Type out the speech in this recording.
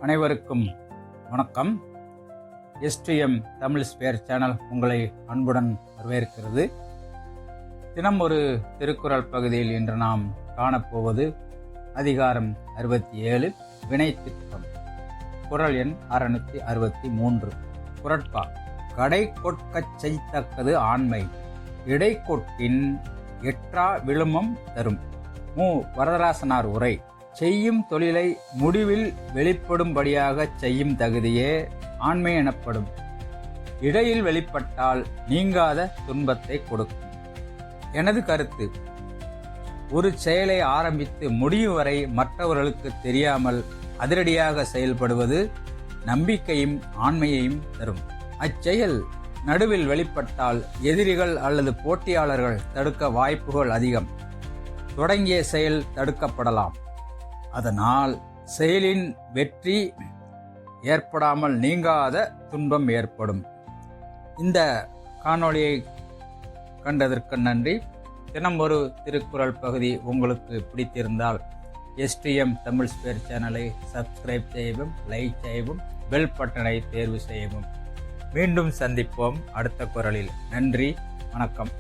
அனைவருக்கும் வணக்கம். STM Tamil spare channel உங்களை அன்புடன் வரவேற்கிறது. தினம் ஒரு திருக்குறள் பகுதியில் இன்று நாம் காணப்போவது அதிகாரம் 67 வினைத்திட்டம். குறள் எண் 663. குறட்பா: கடை கொட்கச் செய்தக்கது ஆண்மை, இடை கொட்டின் எற்றா விழுமம் தரும். மு. வரதராசனார் உரை. செய்யும் தொழிலை முடிவில் வெளிப்படும்படியாக செய்யும் தகுதியே ஆண்மை எனப்படும். இடையில் வெளிப்பட்டால் நீங்காத துன்பத்தை கொடுக்கும். எனது கருத்து: ஒரு செயலை ஆரம்பித்து முடியும் வரை மற்றவர்களுக்கு தெரியாமல் அதிரடியாக செயல்படுவது நம்பிக்கையும் ஆண்மையையும் தரும். அச்செயல் நடுவில் வெளிப்பட்டால் எதிரிகள் அல்லது போட்டியாளர்கள் தடுக்க வாய்ப்புகள் அதிகம். தொடங்கிய செயல் தடுக்கப்படலாம். அதனால் செயலின் வெற்றி ஏற்படாமல் நீங்காத துன்பம் ஏற்படும். இந்த காணொளியை கண்டதற்கு நன்றி. தினம் ஒரு திருக்குறள் பகுதி உங்களுக்கு பிடித்திருந்தால் எஸ்டிஎம் தமிழ் ஸ்பேர் சேனலை சப்ஸ்கிரைப் செய்யவும், லைக் செய்யவும், பெல் பட்டனை தேர்வு செய்யவும். மீண்டும் சந்திப்போம் அடுத்த குறளில். நன்றி, வணக்கம்.